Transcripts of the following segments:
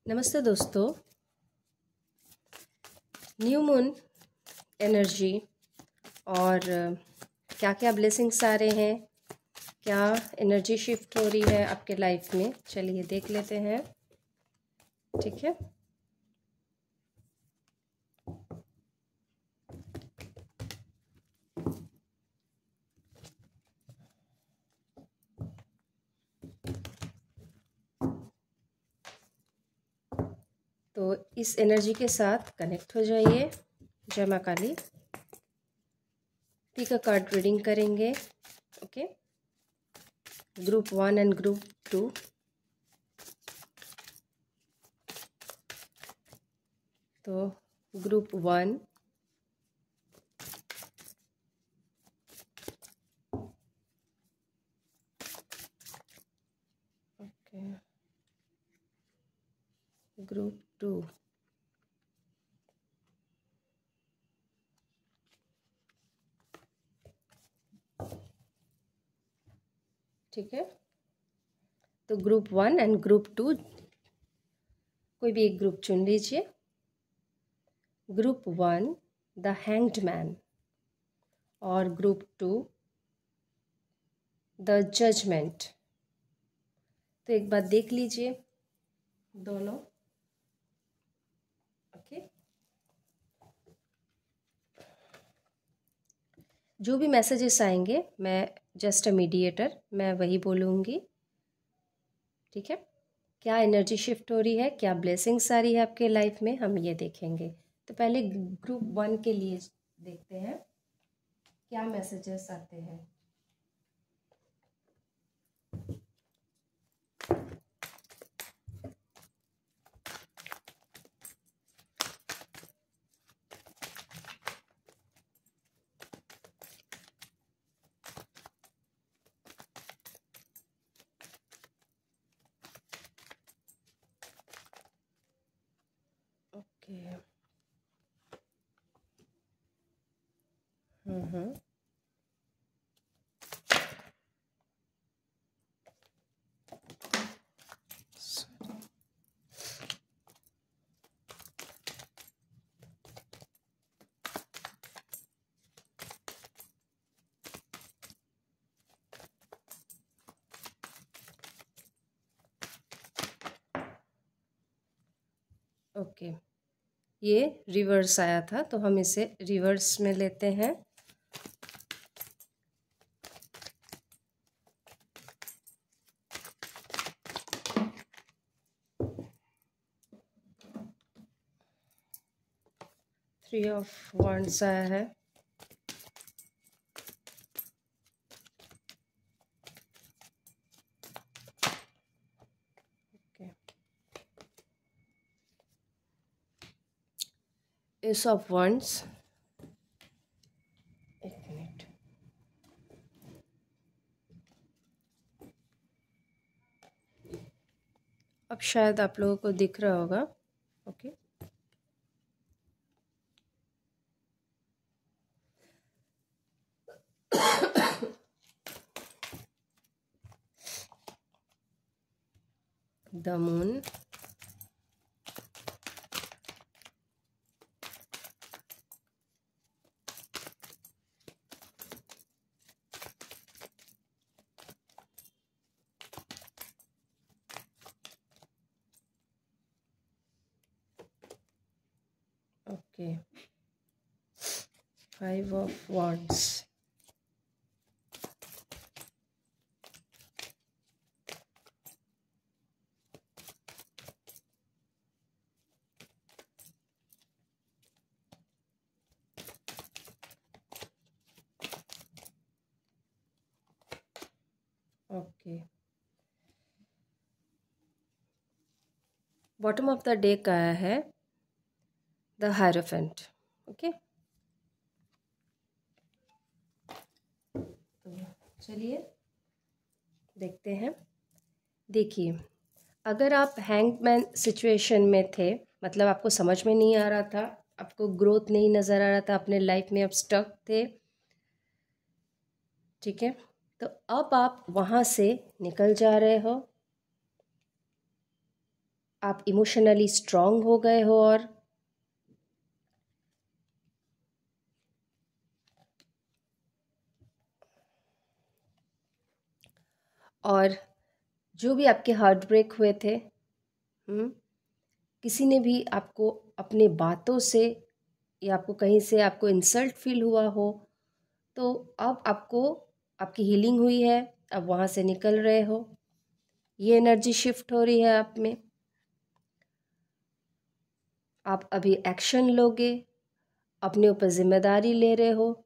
नमस्ते दोस्तों। New moon energy और क्या क्या ब्लेसिंग्स आ रहे हैं, क्या एनर्जी शिफ्ट हो रही है आपके लाइफ में, चलिए देख लेते हैं। ठीक है, तो इस एनर्जी के साथ कनेक्ट हो जाइए। जय माँ काली। पी का कार्ड रीडिंग करेंगे। Okay, group 1 and group 2। तो ग्रुप 1, ओके, ग्रुप 2, ठीक है। तो ग्रुप 1 एंड ग्रुप 2 कोई भी एक ग्रुप चुन लीजिए। ग्रुप 1 द हैंग्ड मैन और ग्रुप 2 द जजमेंट। तो एक बात देख लीजिए दोनों। ओके, जो भी मैसेजेस आएंगे मैं जस्ट अ मीडिएटर, मैं वही बोलूँगी। ठीक है, क्या एनर्जी शिफ्ट हो रही है, क्या ब्लेसिंग्स आ रही है आपके लाइफ में, हम ये देखेंगे। तो पहले ग्रुप 1 के लिए देखते हैं क्या मैसेजेस आते हैं। ओके, ओके, ये रिवर्स आया था तो हम इसे रिवर्स में लेते हैं। थ्री ऑफ वॉन्ड्स आया है। Okay, S of wands. एक मिनट, अब शायद आप लोगों को दिख रहा होगा। Okay, the moon, okay, five of wands, okay. Bottom of the deck आया है द हायरोफेंट। ओके, तो चलिए देखते हैं। देखिए, अगर आप हैंगमैन सिचुएशन में थे, मतलब आपको समझ में नहीं आ रहा था, आपको ग्रोथ नहीं नज़र आ रहा था, अपने लाइफ में आप स्टक थे, ठीक है, तो अब आप वहाँ से निकल जा रहे हो। आप इमोशनली स्ट्रांग हो गए हो और जो भी आपके हार्ट ब्रेक हुए थे, किसी ने भी आपको अपने बातों से या आपको कहीं से आपको इंसल्ट फील हुआ हो, तो अब आपको आपकी हीलिंग हुई है, अब वहाँ से निकल रहे हो, ये एनर्जी शिफ्ट हो रही है आप में। आप अभी एक्शन लोगे, अपने ऊपर जिम्मेदारी ले रहे हो,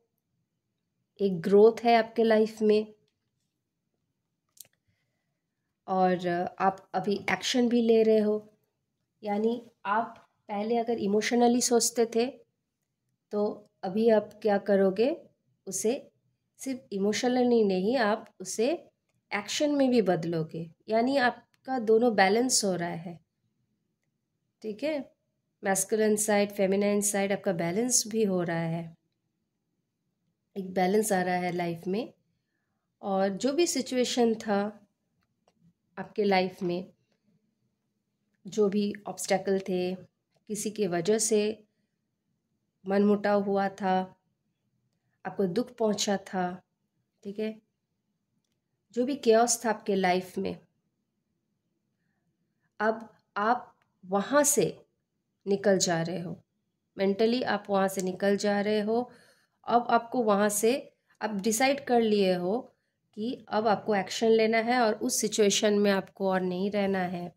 एक ग्रोथ है आपके लाइफ में, और आप अभी एक्शन भी ले रहे हो। यानी आप पहले अगर इमोशनली सोचते थे, तो अभी आप क्या करोगे, उसे सिर्फ इमोशनली नहीं, आप उसे एक्शन में भी बदलोगे। यानी आपका दोनों बैलेंस हो रहा है, ठीक है। मैस्कुलिन साइड, फेमिनाइन साइड, आपका बैलेंस भी हो रहा है, एक बैलेंस आ रहा है लाइफ में। और जो भी सिचुएशन था आपके लाइफ में, जो भी ऑब्स्टेकल थे, किसी की वजह से मनमुटाव हुआ था, आपको दुख पहुंचा था, ठीक है, जो भी केओस था आपके लाइफ में, अब आप वहाँ से निकल जा रहे हो, मेंटली आप वहाँ से निकल जा रहे हो। अब आपको वहाँ से आप डिसाइड कर लिए हो कि अब आपको एक्शन लेना है और उस सिचुएशन में आपको और नहीं रहना है।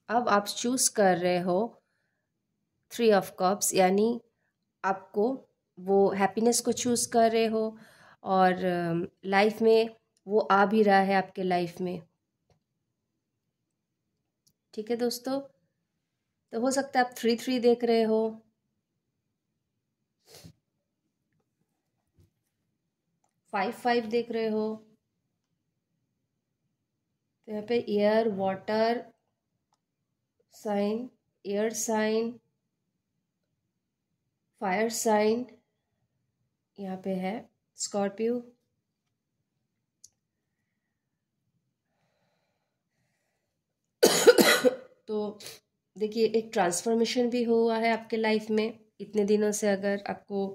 अब आप चूज़ कर रहे हो 3 ऑफ कप्स, यानी आपको वो हैप्पीनेस को चूज़ कर रहे हो, और लाइफ में वो आ भी रहा है आपके लाइफ में, ठीक है दोस्तों। तो हो सकता है आप 3-3 देख रहे हो, 5-5 देख रहे हो। तो यहाँ पे air, water sign, air sign, fire sign, यहाँ पे है स्कॉर्पियो, तो देखिए एक ट्रांसफॉर्मेशन भी हुआ है आपके लाइफ में। इतने दिनों से अगर आपको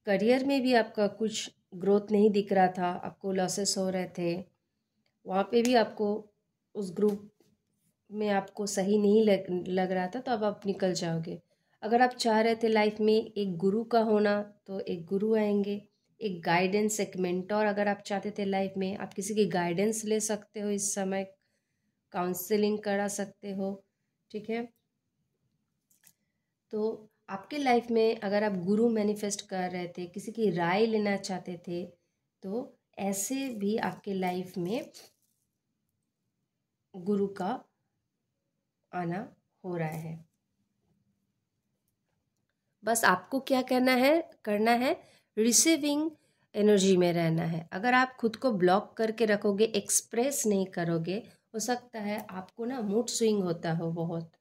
करियर में भी आपका कुछ ग्रोथ नहीं दिख रहा था, आपको लॉसेस हो रहे थे, वहाँ पे भी आपको उस ग्रुप में आपको सही नहीं लग रहा था, तो अब आप निकल जाओगे। अगर आप चाह रहे थे लाइफ में एक गुरु का होना, तो एक गुरु आएंगे, एक गाइडेंस, एक मेंटोर अगर आप चाहते थे लाइफ में, आप किसी की गाइडेंस ले सकते हो इस समय, काउंसलिंग करा सकते हो, ठीक है। तो आपके लाइफ में अगर आप गुरु मैनिफेस्ट कर रहे थे, किसी की राय लेना चाहते थे, तो ऐसे भी आपके लाइफ में गुरु का आना हो रहा है। बस आपको क्या करना है, रिसीविंग एनर्जी में रहना है। अगर आप खुद को ब्लॉक करके रखोगे, एक्सप्रेस नहीं करोगे, हो सकता है आपको ना मूड स्विंग होता हो बहुत,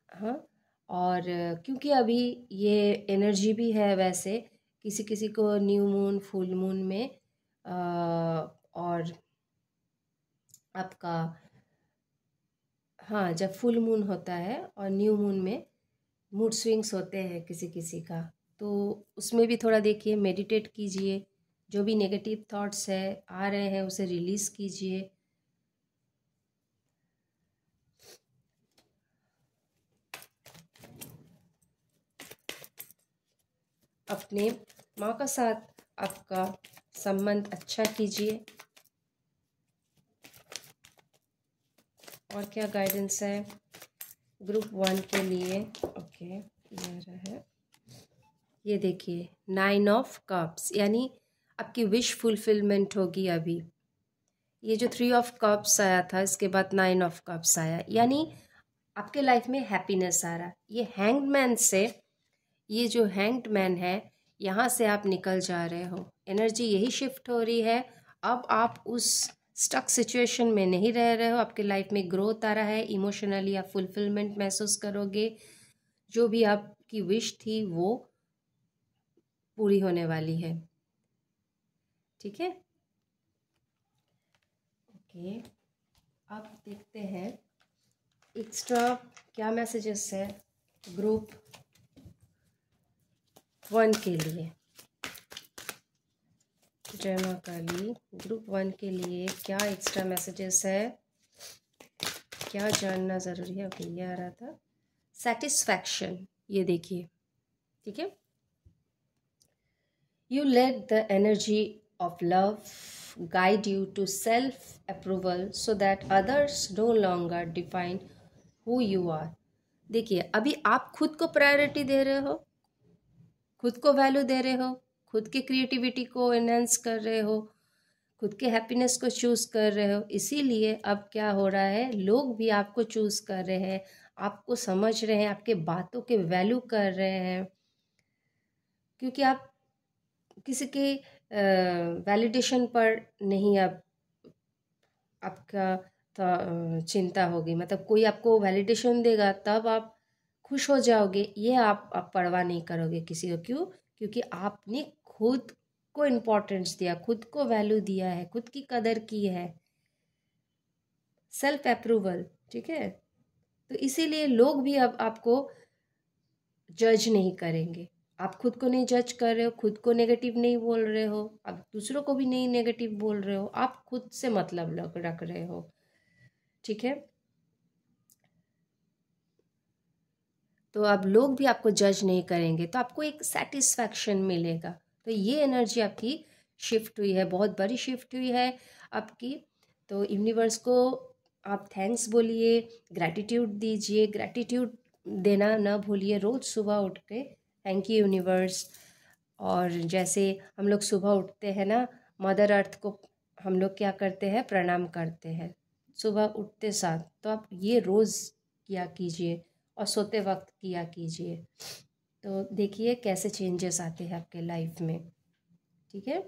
हाँ। और क्योंकि अभी ये एनर्जी भी है, वैसे किसी किसी को न्यू मून, फुल मून में और आपका, हाँ, जब फुल मून होता है और न्यू मून में मूड स्विंग्स होते हैं किसी किसी का, तो उसमें भी थोड़ा देखिए, मेडिटेट कीजिए, जो भी नेगेटिव थॉट्स है आ रहे हैं उसे रिलीज़ कीजिए। अपने माँ का साथ आपका संबंध अच्छा कीजिए। और क्या गाइडेंस है ग्रुप 1 के लिए? ओके, ये रहा है, ये देखिए 9 ऑफ कप्स, यानी आपकी विश फुलफिलमेंट होगी अभी। ये जो 3 ऑफ कप्स आया था, इसके बाद 9 ऑफ कप्स आया, यानी आपके लाइफ में हैप्पीनेस आ रहा है। ये हैंग्ड मैन से, ये जो हैंग्ड मैन है, यहाँ से आप निकल जा रहे हो, एनर्जी यही शिफ्ट हो रही है। अब आप उस स्टक सिचुएशन में नहीं रह रहे हो, आपके लाइफ में ग्रोथ आ रहा है, इमोशनली आप फुलफिलमेंट महसूस करोगे, जो भी आपकी विश थी वो पूरी होने वाली है, ठीक है। ओके, अब देखते हैं एक्स्ट्रा क्या मैसेजेस है ग्रुप 1 के लिए? जय माँ काली, ग्रुप 1 के लिए क्या एक्स्ट्रा मैसेजेस है, क्या जानना ज़रूरी है? ओके, ये आ रहा था सेटिस्फैक्शन, ये देखिए, ठीक है। You let the energy of love guide you to self approval so that others no longer define who you are। देखिए, अभी आप खुद को प्रायोरिटी दे रहे हो, खुद को वैल्यू दे रहे हो, खुद की क्रिएटिविटी को एनहेंस कर रहे हो, खुद के हैप्पीनेस को चूज कर रहे हो। इसीलिए अब क्या हो रहा है, लोग भी आपको चूज कर रहे हैं, आपको समझ रहे हैं, आपके बातों के वैल्यू कर रहे हैं, क्योंकि आप किसी के वैलिडेशन पर नहीं अब आपका चिंता होगी। मतलब कोई आपको वैलिडेशन देगा तब आप खुश हो जाओगे, ये आप परवाह नहीं करोगे किसी को। क्यों? क्योंकि आपने खुद को इम्पोर्टेंस दिया, खुद को वैल्यू दिया है, खुद की कदर की है, सेल्फ अप्रूवल, ठीक है। तो इसीलिए लोग भी अब आपको जज नहीं करेंगे। आप खुद को नहीं जज कर रहे हो, खुद को नेगेटिव नहीं बोल रहे हो, आप दूसरों को भी नहीं नेगेटिव बोल रहे हो, आप खुद से मतलब रख रहे हो, ठीक है। तो अब लोग भी आपको जज नहीं करेंगे, तो आपको एक सेटिस्फैक्शन मिलेगा। तो ये एनर्जी आपकी शिफ्ट हुई है, बहुत बड़ी शिफ्ट हुई है आपकी। तो यूनिवर्स को आप थैंक्स बोलिए, ग्रैटिट्यूड दीजिए, ग्रैटिट्यूड देना ना भूलिए। रोज़ सुबह उठ के थैंक यू यूनिवर्स। और जैसे हम लोग सुबह उठते हैं ना, मदर अर्थ को हम लोग क्या करते हैं, प्रणाम करते हैं सुबह उठते साथ। तो आप ये रोज़ किया कीजिए और सोते वक्त किया कीजिए। तो देखिए कैसे चेंजेस आते हैं आपके लाइफ में, ठीक है।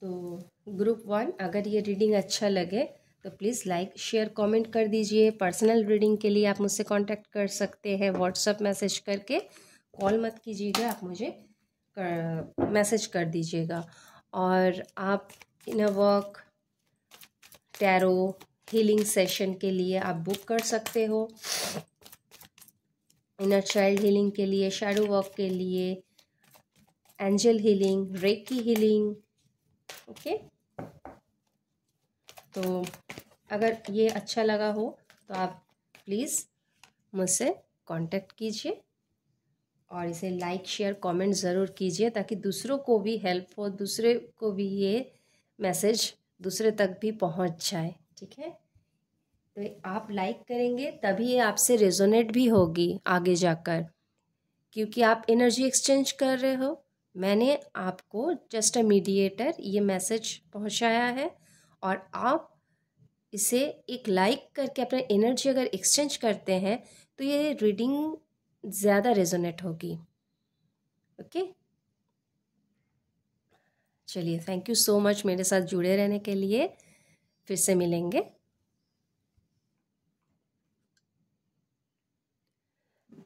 तो ग्रुप 1, अगर ये रीडिंग अच्छा लगे तो प्लीज़ लाइक शेयर कमेंट कर दीजिए। पर्सनल रीडिंग के लिए आप मुझसे कांटेक्ट कर सकते हैं व्हाट्सएप मैसेज करके, कॉल मत कीजिएगा, आप मुझे मैसेज कर दीजिएगा। और आप inner work, tarot, healing session के लिए आप बुक कर सकते हो। इनर चाइल्ड हीलिंग के लिए, शैडो वर्क के लिए, angel healing, recce healing, okay. तो अगर ये अच्छा लगा हो तो आप प्लीज़ मुझसे कांटेक्ट कीजिए और इसे लाइक शेयर कमेंट ज़रूर कीजिए, ताकि दूसरों को भी हेल्प हो, दूसरे को भी ये मैसेज दूसरे तक भी पहुंच जाए, ठीक है। तो आप लाइक करेंगे तभी ये आपसे रेजोनेट भी होगी आगे जाकर, क्योंकि आप एनर्जी एक्सचेंज कर रहे हो। मैंने आपको जस्ट अ मीडिएटर ये मैसेज पहुंचाया है, और आप इसे एक लाइक करके अपना एनर्जी अगर एक्सचेंज करते हैं तो ये रीडिंग ज़्यादा रेजोनेट होगी, ओके। चलिए, थैंक यू सो मच मेरे साथ जुड़े रहने के लिए। फिर से मिलेंगे।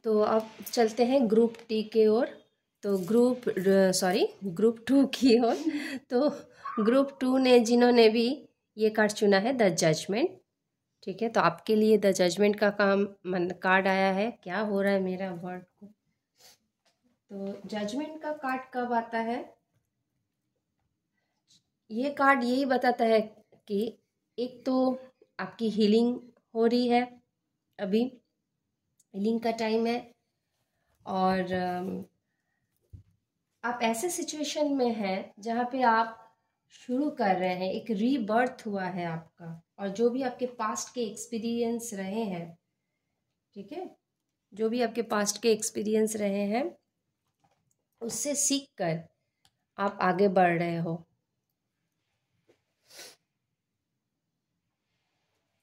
तो अब चलते हैं ग्रुप टी के ओर। तो ग्रुप 2 की ओर। तो ग्रुप 2 ने, जिन्होंने भी ये कार्ड चुना है, द जजमेंट, ठीक है। तो आपके लिए द जजमेंट का कार्ड आया है। क्या हो रहा है मेरा वर्ड को। तो जजमेंट का कार्ड कब आता है, ये कार्ड यही बताता है कि एक तो आपकी हीलिंग हो रही है, अभी हीलिंग का टाइम है, और आप ऐसे सिचुएशन में हैं जहाँ पे आप शुरू कर रहे हैं, एक रीबर्थ हुआ है आपका, और जो भी आपके पास्ट के एक्सपीरियंस रहे हैं, ठीक है, जो भी आपके पास्ट के एक्सपीरियंस रहे हैं उससे सीख कर आप आगे बढ़ रहे हो।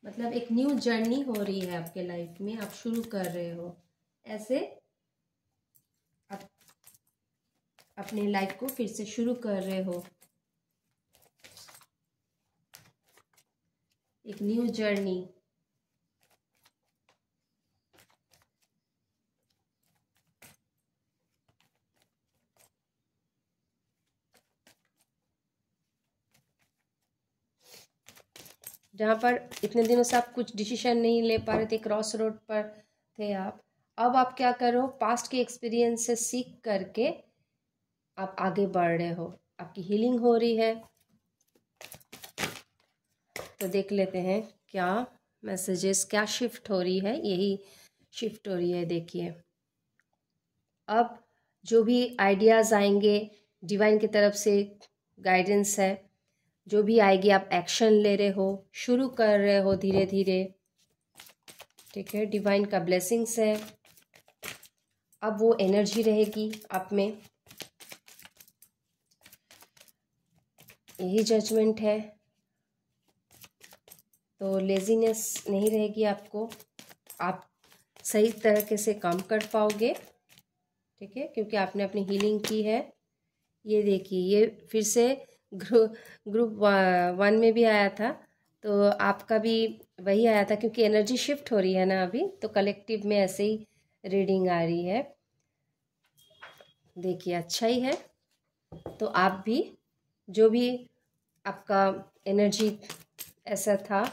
मतलब एक न्यू जर्नी हो रही है आपके लाइफ में, आप शुरू कर रहे हो, ऐसे आप अपने लाइफ को फिर से शुरू कर रहे हो, एक न्यू जर्नी। जहाँ पर इतने दिनों से आप कुछ डिसीजन नहीं ले पा रहे थे, क्रॉस रोड पर थे आप, अब आप क्या करो, पास्ट के एक्सपीरियंस से सीख करके आप आगे बढ़ रहे हो, आपकी हीलिंग हो रही है। तो देख लेते हैं क्या मैसेजेस, क्या शिफ्ट हो रही है। यही शिफ्ट हो रही है, देखिए। अब जो भी आइडियाज़ आएंगे डिवाइन की तरफ से, गाइडेंस है, जो भी आएगी आप एक्शन ले रहे हो, शुरू कर रहे हो धीरे धीरे, ठीक है। डिवाइन का ब्लेसिंग्स है। अब वो एनर्जी रहेगी आप में, यही जजमेंट है। तो लेजीनेस नहीं रहेगी आपको, आप सही तरीके से काम कर पाओगे, ठीक है, क्योंकि आपने अपनी हीलिंग की है। ये देखिए, ये फिर से ग्रुप 1 में भी आया था, तो आपका भी वही आया था, क्योंकि एनर्जी शिफ्ट हो रही है ना अभी, तो कलेक्टिव में ऐसे ही रीडिंग आ रही है। देखिए, अच्छा ही है। तो आप भी, जो भी आपका एनर्जी ऐसा था,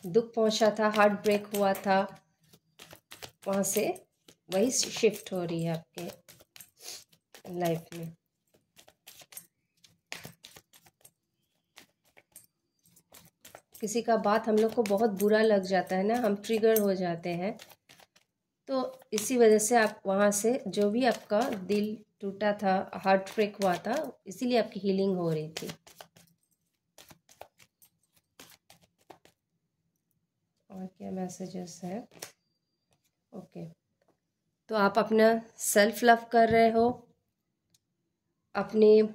दुख पहुंचा था, हार्ट ब्रेक हुआ था, वहाँ से वही शिफ्ट हो रही है आपके लाइफ में। किसी का बात हम लोग को बहुत बुरा लग जाता है ना, हम ट्रिगर हो जाते हैं, तो इसी वजह से आप वहाँ से, जो भी आपका दिल टूटा था, हार्ट ब्रेक हुआ था, इसीलिए आपकी हीलिंग हो रही थी। और क्या मैसेजेस है? ओके, तो आप अपना सेल्फ लव कर रहे हो, अपने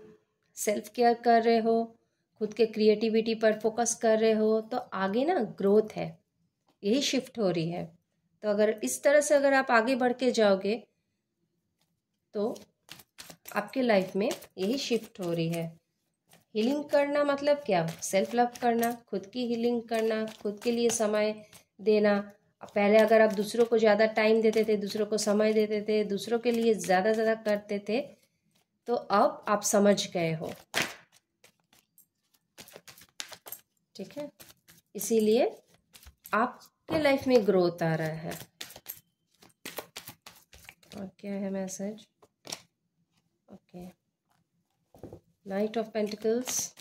सेल्फ केयर कर रहे हो, खुद के क्रिएटिविटी पर फोकस कर रहे हो, तो आगे ना ग्रोथ है, यही शिफ्ट हो रही है। तो अगर इस तरह से अगर आप आगे बढ़ के जाओगे, तो आपके लाइफ में यही शिफ्ट हो रही है। हीलिंग करना मतलब क्या? सेल्फ लव करना, खुद की हीलिंग करना, खुद के लिए समय देना। पहले अगर आप दूसरों को ज़्यादा टाइम देते थे, दूसरों को समय देते थे, दूसरों के लिए ज़्यादा ज़्यादा करते थे, तो अब आप समझ गए हो, ठीक है। इसीलिए आपके लाइफ में ग्रोथ आ रहा है। और क्या है message? Okay, night of pentacles.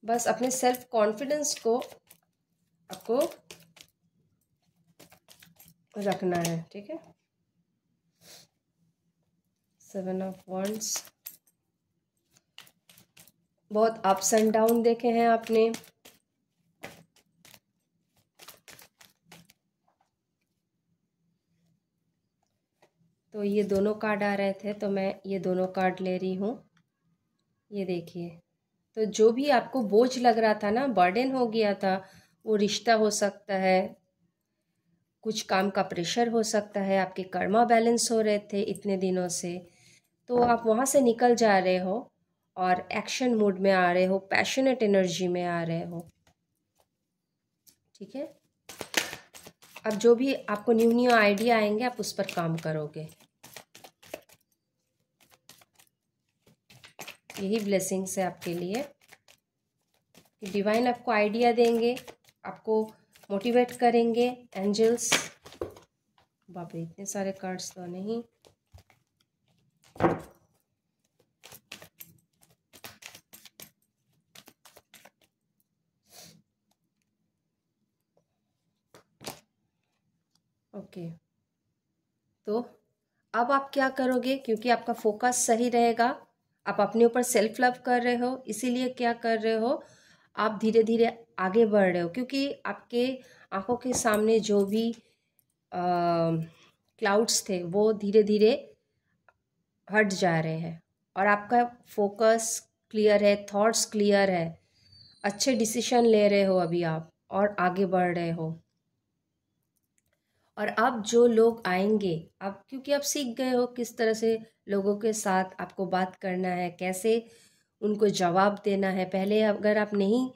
बस अपने सेल्फ कॉन्फिडेंस को आपको रखना है, ठीक है। 7 ऑफ वॉन्ड्स। बहुत अप्स एंड डाउन देखे हैं आपने, तो ये दोनों कार्ड आ रहे थे, तो मैं ये दोनों कार्ड ले रही हूँ। ये देखिए, तो जो भी आपको बोझ लग रहा था ना, बर्डन हो गया था, वो रिश्ता हो सकता है, कुछ काम का प्रेशर हो सकता है, आपके कर्मा बैलेंस हो रहे थे इतने दिनों से, तो आप वहाँ से निकल जा रहे हो और एक्शन मूड में आ रहे हो, पैशनेट एनर्जी में आ रहे हो, ठीक है। अब जो भी आपको न्यू न्यू आइडिया आएंगे, आप उस पर काम करोगे। यही ब्लेसिंग्स है आपके लिए, कि डिवाइन आपको आइडिया देंगे, आपको मोटिवेट करेंगे, एंजल्स। बाप रे, इतने सारे कार्ड्स तो नहीं। ओके, तो अब आप क्या करोगे? क्योंकि आपका फोकस सही रहेगा, आप अपने ऊपर सेल्फ लव कर रहे हो, इसीलिए क्या कर रहे हो, आप धीरे धीरे आगे बढ़ रहे हो, क्योंकि आपके आंखों के सामने जो भी क्लाउड्स थे, वो धीरे धीरे हट जा रहे हैं, और आपका फोकस क्लियर है, थॉट्स क्लियर है, अच्छे डिसीजन ले रहे हो अभी आप, और आगे बढ़ रहे हो। और अब जो लोग आएंगे, आप क्योंकि आप सीख गए हो किस तरह से लोगों के साथ आपको बात करना है, कैसे उनको जवाब देना है। पहले अगर आप नहीं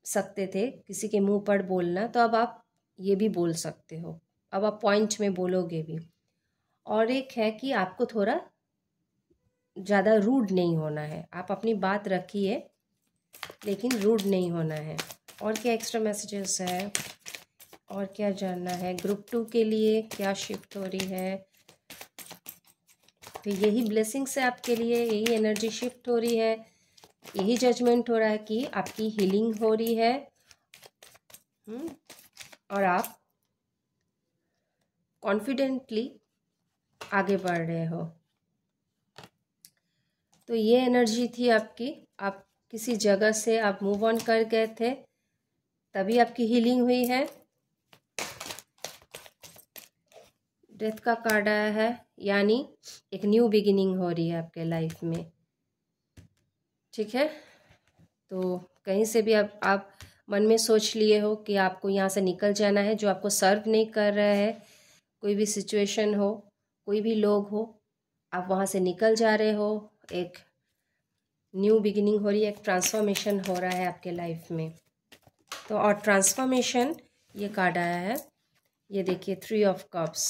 सकते थे किसी के मुंह पर बोलना, तो अब आप ये भी बोल सकते हो, अब आप पॉइंट में बोलोगे भी। और एक है कि आपको थोड़ा ज़्यादा रूड नहीं होना है, आप अपनी बात रखिए, लेकिन रूड नहीं होना है। और क्या एक्स्ट्रा मैसेजेस है, और क्या जानना है ग्रुप 2 के लिए, क्या शिफ्ट हो रही है। तो यही ब्लेसिंग्स है आपके लिए, यही एनर्जी शिफ्ट हो रही है, यही जजमेंट हो रहा है कि आपकी हीलिंग हो रही है और आप कॉन्फिडेंटली आगे बढ़ रहे हो। तो ये एनर्जी थी आपकी, आप किसी जगह से आप मूव ऑन कर गए थे, तभी आपकी हीलिंग हुई है। डेथ का कार्ड आया है, यानी एक न्यू बिगिनिंग हो रही है आपके लाइफ में। ठीक है, तो कहीं से भी आप मन में सोच लिए हो कि आपको यहाँ से निकल जाना है, जो आपको सर्व नहीं कर रहा है, कोई भी सिचुएशन हो, कोई भी लोग हो, आप वहाँ से निकल जा रहे हो। एक न्यू बिगिनिंग हो रही है, एक ट्रांसफॉर्मेशन हो रहा है आपके लाइफ में। तो और ट्रांसफॉर्मेशन ये कार्ड आया है, ये देखिए 3 ऑफ कप्स।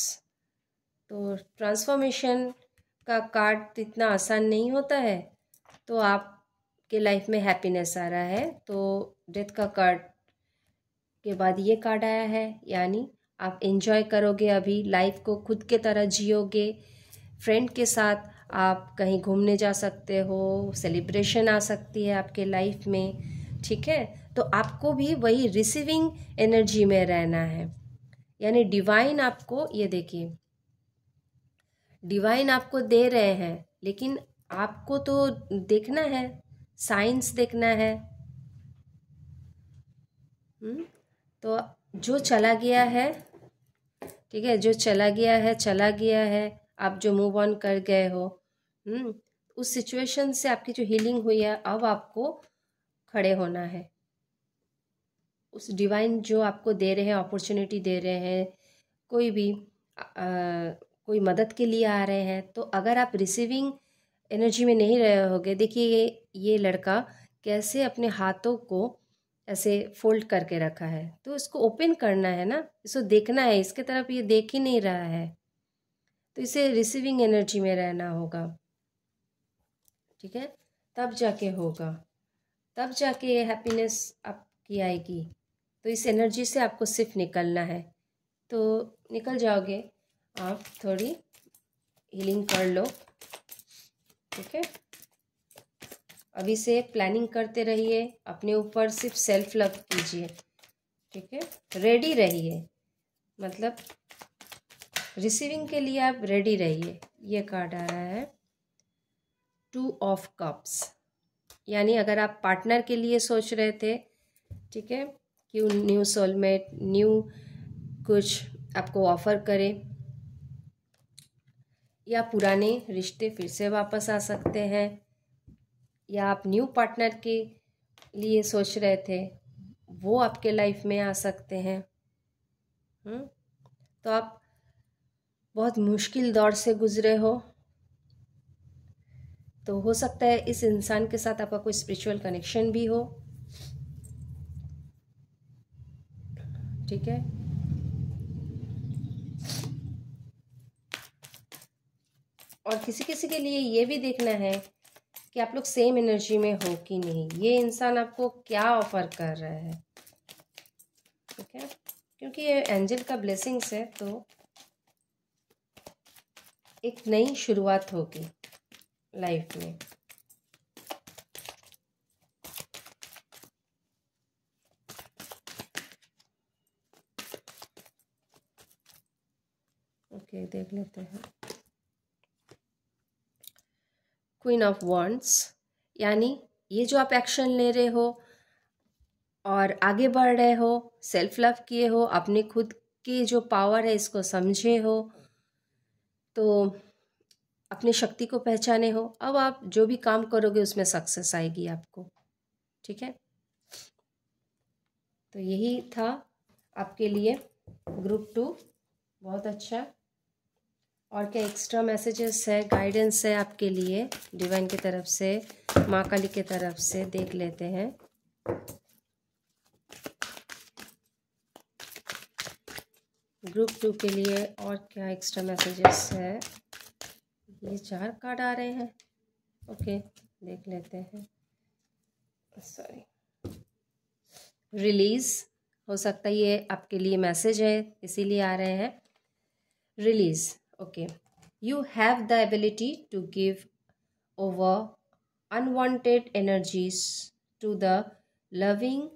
तो ट्रांसफॉर्मेशन का कार्ड इतना आसान नहीं होता है, तो आपके लाइफ में हैप्पीनेस आ रहा है। तो डेथ का कार्ड के बाद ये कार्ड आया है, यानी आप एंजॉय करोगे अभी लाइफ को, खुद के तरह जियोगे। फ्रेंड के साथ आप कहीं घूमने जा सकते हो, सेलिब्रेशन आ सकती है आपके लाइफ में। ठीक है, तो आपको भी वही रिसीविंग एनर्जी में रहना है, यानी डिवाइन आपको, ये देखिए डिवाइन आपको दे रहे हैं, लेकिन आपको तो देखना है, साइंस देखना है। तो जो चला गया है, ठीक है, जो चला गया है चला गया है, आप जो मूव ऑन कर गए हो, उस सिचुएशन से आपकी जो हीलिंग हुई है, अब आपको खड़े होना है। उस डिवाइन जो आपको दे रहे हैं, अपॉर्चुनिटी दे रहे हैं, कोई भी कोई मदद के लिए आ रहे हैं, तो अगर आप रिसीविंग एनर्जी में नहीं रहे होगे, देखिए ये लड़का कैसे अपने हाथों को ऐसे फोल्ड करके रखा है, तो इसको ओपन करना है ना, इसको देखना है, इसके तरफ ये देख ही नहीं रहा है, तो इसे रिसीविंग एनर्जी में रहना होगा। ठीक है, तब जाके होगा, तब जाके ये हैप्पीनेस आपकी आएगी। तो इस एनर्जी से आपको सिर्फ निकलना है, तो निकल जाओगे आप। थोड़ी हीलिंग कर लो, ठीक है। अभी से प्लानिंग करते रहिए, अपने ऊपर सिर्फ सेल्फ लव कीजिए, ठीक है। रेडी रहिए, मतलब रिसीविंग के लिए आप रेडी रहिए। ये कार्ड आ रहा है 2 ऑफ कप्स, यानी अगर आप पार्टनर के लिए सोच रहे थे, ठीक है, कि न्यू सोलमेट, न्यू कुछ आपको ऑफर करे, या पुराने रिश्ते फिर से वापस आ सकते हैं, या आप न्यू पार्टनर के लिए सोच रहे थे, वो आपके लाइफ में आ सकते हैं। तो आप बहुत मुश्किल दौर से गुजरे हो, तो हो सकता है इस इंसान के साथ आपका कोई स्पिरिचुअल कनेक्शन भी हो, ठीक है। और किसी किसी के लिए ये भी देखना है कि आप लोग सेम एनर्जी में हो कि नहीं, ये इंसान आपको क्या ऑफर कर रहा है, ठीक है, क्योंकि ये एंजल का ब्लेसिंग्स है, तो एक नई शुरुआत होगी लाइफ में। ओके, देख लेते हैं। क्वीन ऑफ वॉन्ड्स, यानी ये जो आप एक्शन ले रहे हो और आगे बढ़ रहे हो, सेल्फ लव किए हो, अपने खुद की जो पावर है इसको समझे हो, तो अपनी शक्ति को पहचाने हो, अब आप जो भी काम करोगे उसमें सक्सेस आएगी आपको, ठीक है। तो यही था आपके लिए ग्रुप 2, बहुत अच्छा। और क्या एक्स्ट्रा मैसेजेस है, गाइडेंस है आपके लिए डिवाइन की तरफ से, माँ काली की तरफ से, देख लेते हैं। ग्रुप 2 के लिए और क्या एक्स्ट्रा मैसेजेस है, ये 4 कार्ड आ रहे हैं, ओके, देख लेते हैं। सॉरी, रिलीज हो सकता है ये आपके लिए मैसेज है इसीलिए आ रहे हैं। Release, okay. You have the ability to give over unwanted energies to the loving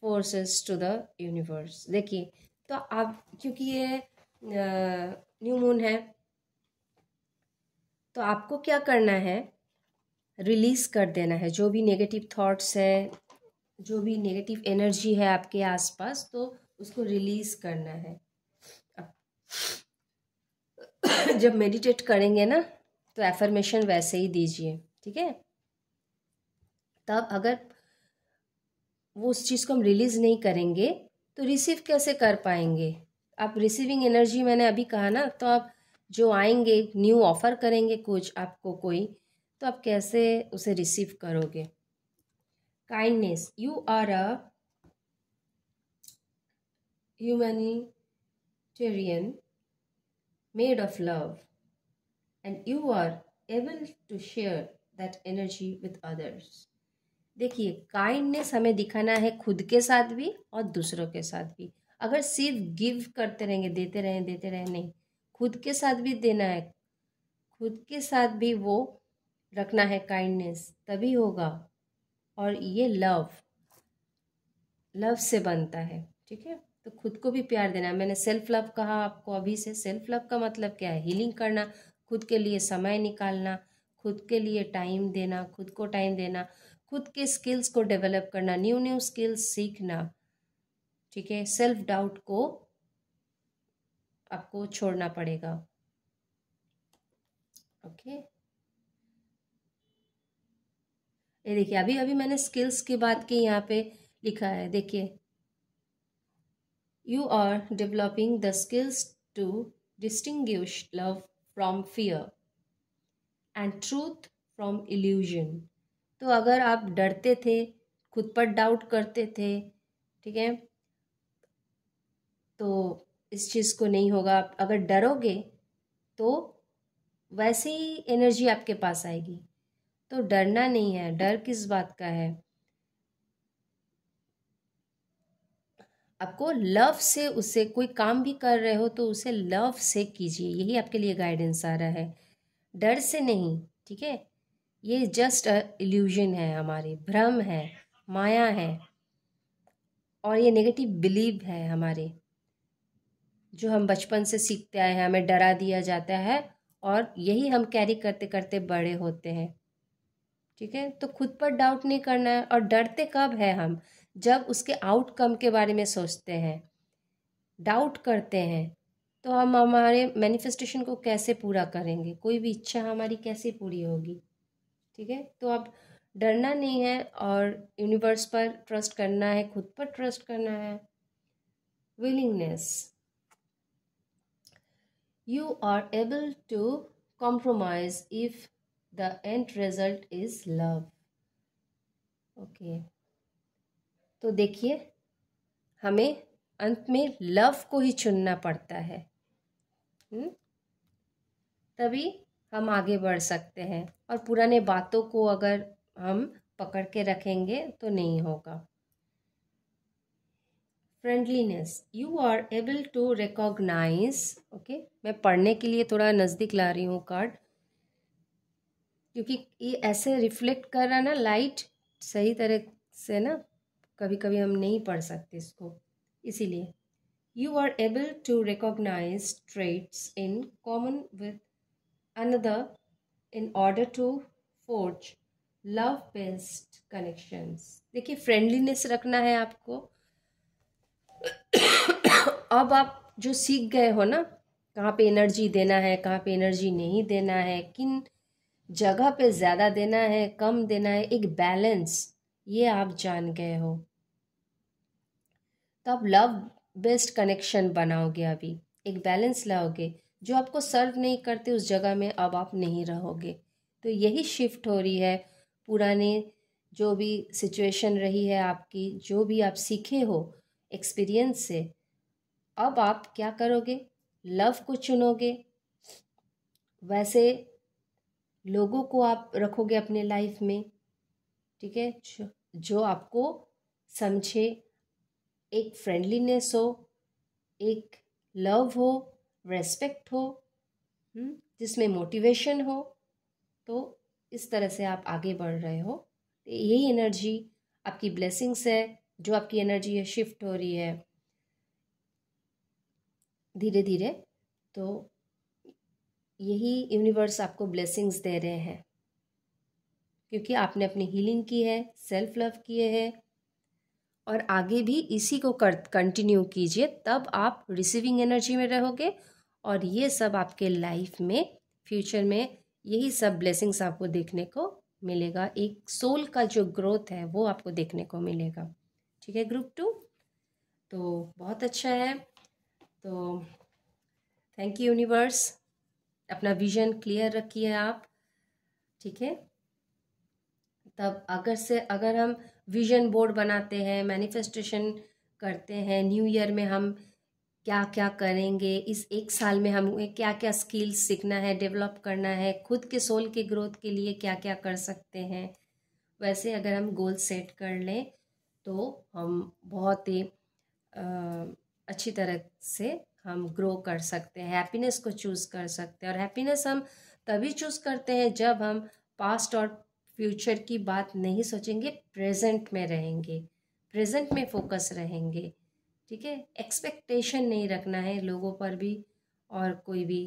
forces to the universe. देखिए, तो आप क्योंकि ये न्यू मून है, तो आपको क्या करना है, रिलीज कर देना है जो भी नेगेटिव थॉट्स है, जो भी नेगेटिव एनर्जी है आपके आसपास, तो उसको रिलीज करना है। जब मेडिटेट करेंगे ना तो एफर्मेशन वैसे ही दीजिए, ठीक है। तब अगर वो उस चीज़ को हम रिलीज नहीं करेंगे तो रिसीव कैसे कर पाएंगे। आप रिसीविंग एनर्जी, मैंने अभी कहा ना, तो आप जो आएंगे न्यू ऑफर करेंगे कुछ आपको कोई, तो आप कैसे उसे रिसीव करोगे। Kindness, you are a humanitarian made of love and you are able to share that energy with others। देखिए, काइंडनेस हमें दिखाना है खुद के साथ भी और दूसरों के साथ भी। अगर सिर्फ गिव करते रहेंगे, देते रहें नहीं, खुद के साथ भी देना है, खुद के साथ भी वो रखना है काइंडनेस, तभी होगा। और ये लव से बनता है, ठीक है। तो खुद को भी प्यार देना है। मैंने सेल्फ लव कहा आपको अभी से। सेल्फ लव का मतलब क्या है, हीलिंग करना, खुद के लिए समय निकालना, खुद के लिए टाइम देना, खुद को टाइम देना, खुद के स्किल्स को डेवलप करना, न्यू न्यू स्किल्स सीखना, ठीक है। सेल्फ डाउट को आपको छोड़ना पड़ेगा, ओके। ये देखिए, अभी अभी मैंने स्किल्स की बात की, यहाँ पे लिखा है, देखिए, you are developing the skills to distinguish love from fear and truth from illusion। तो अगर आप डरते थे, खुद पर डाउट करते थे, ठीक है, तो इस चीज़ को नहीं होगा। आप अगर डरोगे तो वैसे ही एनर्जी आपके पास आएगी। तो डरना नहीं है, डर किस बात का है। आपको लव से, उससे कोई काम भी कर रहे हो तो उसे लव से कीजिए, यही आपके लिए गाइडेंस आ रहा है, डर से नहीं, ठीक है। ये जस्ट इल्यूजन है, हमारे भ्रम है, माया है, और ये नेगेटिव बिलीव है हमारे, जो हम बचपन से सीखते आए हैं, हमें डरा दिया जाता है और यही हम कैरी करते करते बड़े होते हैं, ठीक है। तो खुद पर डाउट नहीं करना है। और डरते कब है हम, जब उसके आउटकम के बारे में सोचते हैं, डाउट करते हैं, तो हम हमारे मैनिफेस्टेशन को कैसे पूरा करेंगे, कोई भी इच्छा हमारी कैसे पूरी होगी, ठीक है। तो अब डरना नहीं है और यूनिवर्स पर ट्रस्ट करना है, खुद पर ट्रस्ट करना है। Willingness, you are able to compromise if the end result is love, okay. तो देखिए, हमें अंत में लव को ही चुनना पड़ता है, तभी हम आगे बढ़ सकते हैं। और पुराने बातों को अगर हम पकड़ के रखेंगे तो नहीं होगा। Friendliness, you are able to recognise, okay. मैं पढ़ने के लिए थोड़ा नज़दीक ला रही हूँ कार्ड, क्योंकि ये ऐसे रिफ्लेक्ट कर रहा ना लाइट सही तरह से ना, कभी कभी हम नहीं पढ़ सकते इसको, इसीलिए। You are able to recognise traits in common with another in order to forge love based connections। देखिए, फ्रेंडलीनेस रखना है आपको। अब आप जो सीख गए हो ना, कहाँ पे एनर्जी देना है, कहाँ पे एनर्जी नहीं देना है, किन जगह पे ज़्यादा देना है, कम देना है, एक बैलेंस, ये आप जान गए हो। तो आप लव बेस्ड कनेक्शन बनाओगे, अभी एक बैलेंस लाओगे। जो आपको सर्व नहीं करते उस जगह में अब आप नहीं रहोगे। तो यही शिफ्ट हो रही है। पुराने जो भी सिचुएशन रही है आपकी, जो भी आप सीखे हो एक्सपीरियंस से, अब आप क्या करोगे, लव को चुनोगे, वैसे लोगों को आप रखोगे अपने लाइफ में, ठीक है। जो आपको समझे, एक फ्रेंडलीनेस हो, एक लव हो, रेस्पेक्ट हो, जिसमें मोटिवेशन हो, तो इस तरह से आप आगे बढ़ रहे हो। तो यही एनर्जी आपकी ब्लेसिंग्स है, जो आपकी एनर्जी है शिफ्ट हो रही है धीरे धीरे। तो यही यूनिवर्स आपको ब्लेसिंग्स दे रहे हैं, क्योंकि आपने अपनी हीलिंग की है, सेल्फ लव किए हैं, और आगे भी इसी को कंटिन्यू कीजिए, तब आप रिसीविंग एनर्जी में रहोगे। और ये सब आपके लाइफ में फ्यूचर में यही सब ब्लेसिंग्स आपको देखने को मिलेगा। एक सोल का जो ग्रोथ है वो आपको देखने को मिलेगा। ठीक है ग्रुप 2, तो बहुत अच्छा है। तो थैंक यू यूनिवर्स, अपना विजन क्लियर रखिए आप। ठीक है, तब अगर हम विजन बोर्ड बनाते हैं, मैनिफेस्टेशन करते हैं, न्यू ईयर में हम क्या क्या करेंगे, इस एक साल में हमें क्या क्या स्किल्स सीखना है, डेवलप करना है, खुद के सोल के ग्रोथ के लिए क्या क्या कर सकते हैं, वैसे अगर हम गोल सेट कर लें तो हम बहुत ही अच्छी तरह से हम ग्रो कर सकते हैं, हैप्पीनेस को चूज़ कर सकते हैं। और हैप्पीनेस हम तभी चूज़ करते हैं जब हम पास्ट और फ्यूचर की बात नहीं सोचेंगे, प्रेजेंट में रहेंगे, प्रेजेंट में फोकस रहेंगे। ठीक है, एक्सपेक्टेशन नहीं रखना है लोगों पर भी और कोई भी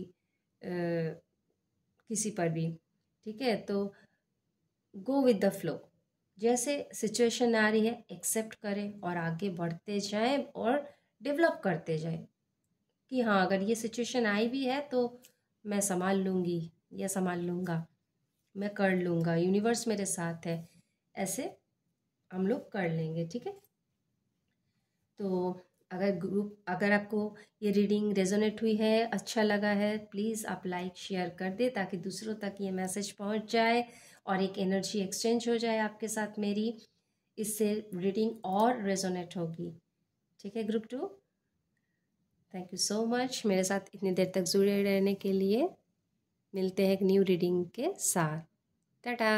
किसी पर भी। ठीक है, तो गो विद द फ्लो, जैसे सिचुएशन आ रही है एक्सेप्ट करें और आगे बढ़ते जाएं और डेवलप करते जाएं कि हाँ अगर ये सिचुएशन आई भी है तो मैं संभाल लूँगी या संभाल लूँगा, मैं कर लूँगा, यूनिवर्स मेरे साथ है, ऐसे हम लोग कर लेंगे। ठीक है, तो अगर आपको ये रीडिंग रेजोनेट हुई है, अच्छा लगा है, प्लीज़ आप लाइक शेयर कर दे ताकि दूसरों तक ये मैसेज पहुंच जाए और एक एनर्जी एक्सचेंज हो जाए आपके साथ मेरी, इससे रीडिंग और रेजोनेट होगी। ठीक है group 2, thank you so much मेरे साथ इतनी देर तक जुड़े रहने के लिए। मिलते हैं एक न्यू रीडिंग के साथ। टाटा।